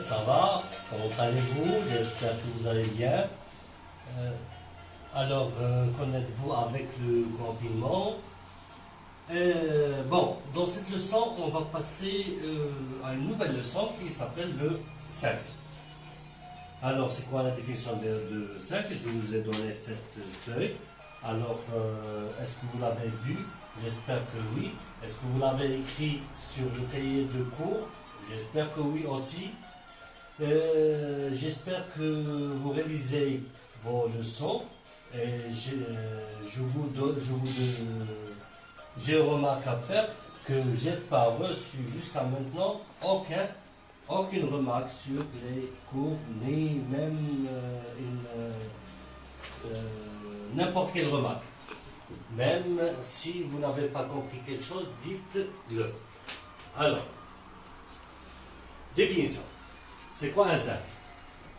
ça va? Comment allez-vous? J'espère que vous allez bien. Qu'en êtes-vous avec le confinement? Bon, dans cette leçon, on va passer à une nouvelle leçon qui s'appelle le cercle. Alors, c'est quoi la définition de cercle? Je vous ai donné cette feuille. Alors, est-ce que vous l'avez vu? J'espère que oui. Est-ce que vous l'avez écrit sur le cahier de cours? J'espère que oui aussi. J'espère que vous révisez vos leçons. Et j'ai remarqué à faire que j'ai pas reçu jusqu'à maintenant aucune remarque sur les cours, ni même n'importe quelle remarque. Même si vous n'avez pas compris quelque chose, dites-le. Alors, définition. C'est quoi un cercle?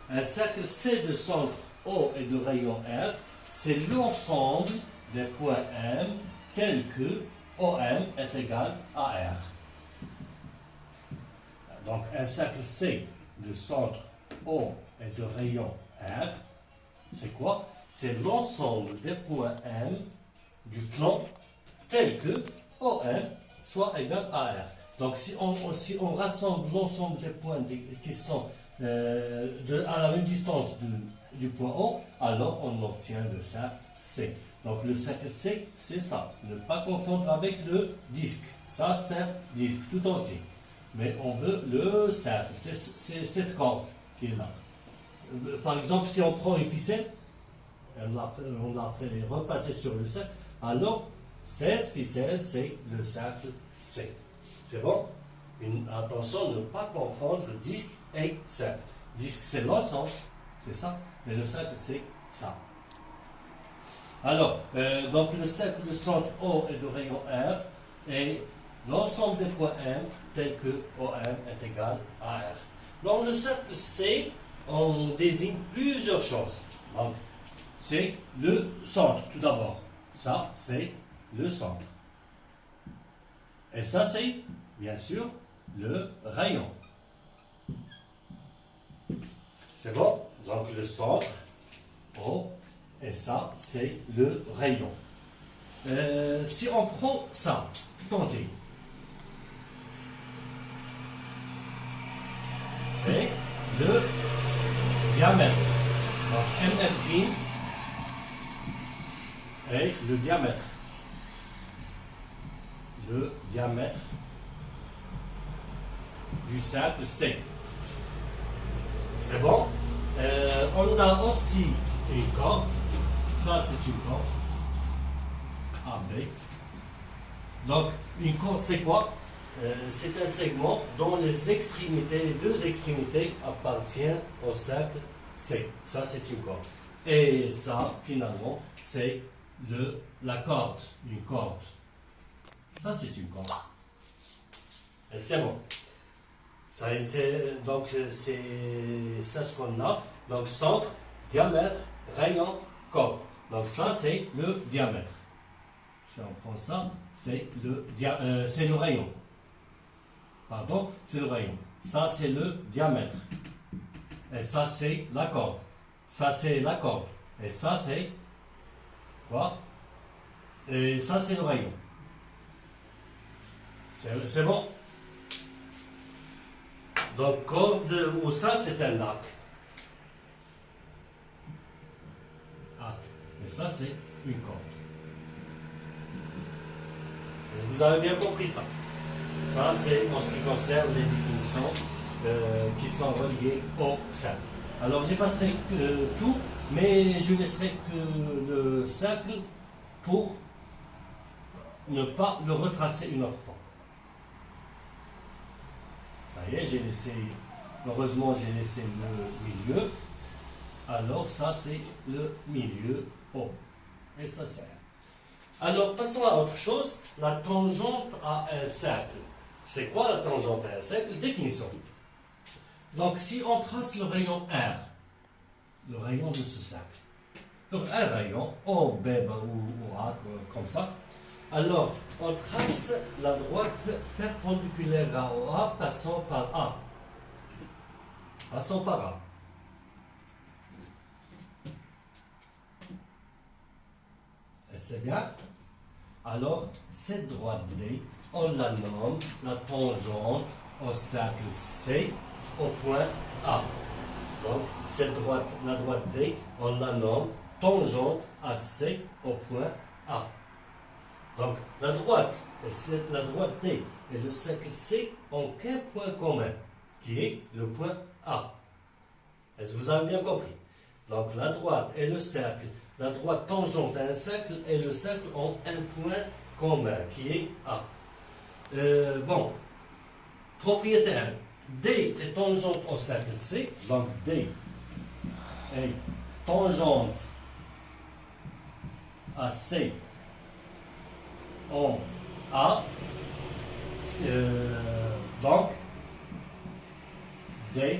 Un cercle, c'est de centre O et de rayon R. C'est l'ensemble des points M tels que OM est égal à R. Donc, un cercle, c'est de centre O et de rayon R. C'est quoi? C'est l'ensemble des points M du plan tel que OM soit égal à R. Donc, si on rassemble l'ensemble des points qui sont à la même distance du point O, alors on obtient le cercle C. Donc, le cercle C, c'est ça. Ne pas confondre avec le disque. Ça, c'est un disque tout entier. Mais on veut le cercle. C'est cette corde qui est là. Par exemple, si on prend une ficelle, on l'a fait repasser sur le cercle, alors cette ficelle, c'est le cercle C. C'est bon? Attention, ne pas confondre disque et cercle. Disque, c'est l'ensemble, c'est ça, mais le cercle, c'est ça. Alors, donc le cercle de centre O et de rayon R est l'ensemble des points M tel que OM est égal à R. Dans le cercle C, on désigne plusieurs choses. Donc, c'est le centre, tout d'abord. Ça, c'est le centre. Et ça, c'est, bien sûr, le rayon. C'est bon? Donc, le centre, O, et ça, c'est le rayon. Si on prend ça, tout entier, c'est le diamètre. Donc, MM' est le diamètre. Le diamètre du cercle C. C'est bon? On a aussi une corde. Ça, c'est une corde. AB. Donc, une corde, c'est quoi? C'est un segment dont les extrémités, les deux extrémités appartiennent au cercle C. Ça, c'est une corde. Et ça, finalement, c'est la corde. Une corde. Ça, c'est une corde. Et c'est bon. Donc, c'est ça ce qu'on a. Donc, centre, diamètre, rayon, corde. Donc, ça, c'est le diamètre. Si on prend ça, c'est le rayon. Pardon, c'est le rayon. Ça, c'est le diamètre. Et ça, c'est la corde. Ça, c'est la corde. Et ça, c'est quoi? Et ça, c'est le rayon. C'est bon? Donc, corde, ou ça, c'est un arc. Arc. Et ça, c'est une corde. Vous avez bien compris ça. Ça, c'est en ce qui concerne les définitions qui sont reliées au cercle. Alors, j'effacerai tout, mais je laisserai que le cercle pour ne pas le retracer une autre fois. Ça y est, j'ai laissé, heureusement, j'ai laissé le milieu. Alors, ça, c'est le milieu O. Et ça, c'est R. Alors, passons à autre chose, la tangente à un cercle. C'est quoi la tangente à un cercle? Définition. Donc, si on trace le rayon R, le rayon de ce cercle, donc un rayon, O, B ou A, comme ça, alors, on trace la droite perpendiculaire à OA passant par A. Passons par A. Et c'est bien. Alors, cette droite D, on la nomme la tangente au cercle C au point A. Donc, la droite D, on la nomme tangente à C au point A. Donc, la droite D et le cercle C ont qu'un point commun, qui est le point A. Est-ce que vous avez bien compris? Donc, la droite et le cercle, la droite tangente à un cercle et le cercle ont un point commun, qui est A. Bon, propriété 1. D est tangente au cercle C, donc D est tangente à C en A. Donc, D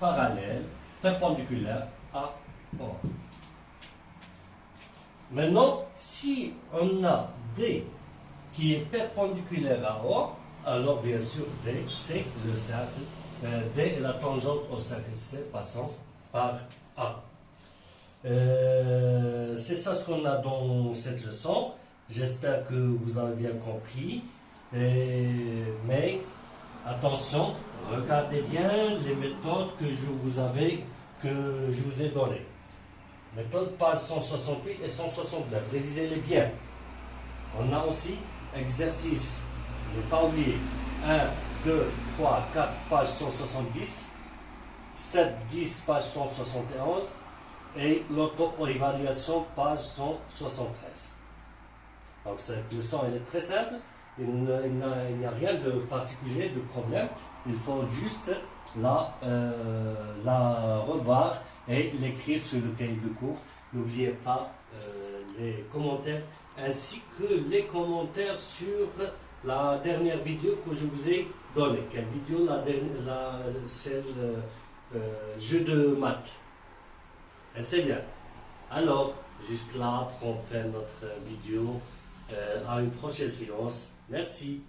parallèle, perpendiculaire à O. Maintenant, si on a D qui est perpendiculaire à O, alors bien sûr D c'est le cercle, D est la tangente au cercle C passant par A. C'est ça ce qu'on a dans cette leçon. J'espère que vous avez bien compris. Mais attention, regardez bien les méthodes que je vous ai données. Méthode page 168 et 169. Révisez-les bien. On a aussi exercice. Ne pas oublier. 1, 2, 3, 4, page 170. 7, 10, page 171. Et l'auto-évaluation, page 173. Donc cette leçon elle est très simple. Il n'y a rien de particulier, de problème. Il faut juste la revoir et l'écrire sur le cahier de cours. N'oubliez pas les commentaires ainsi que les commentaires sur la dernière vidéo que je vous ai donnée. Quelle vidéo? C'est le jeu de maths. Et c'est bien. Alors, juste là, on fait notre vidéo à une prochaine séance. Merci.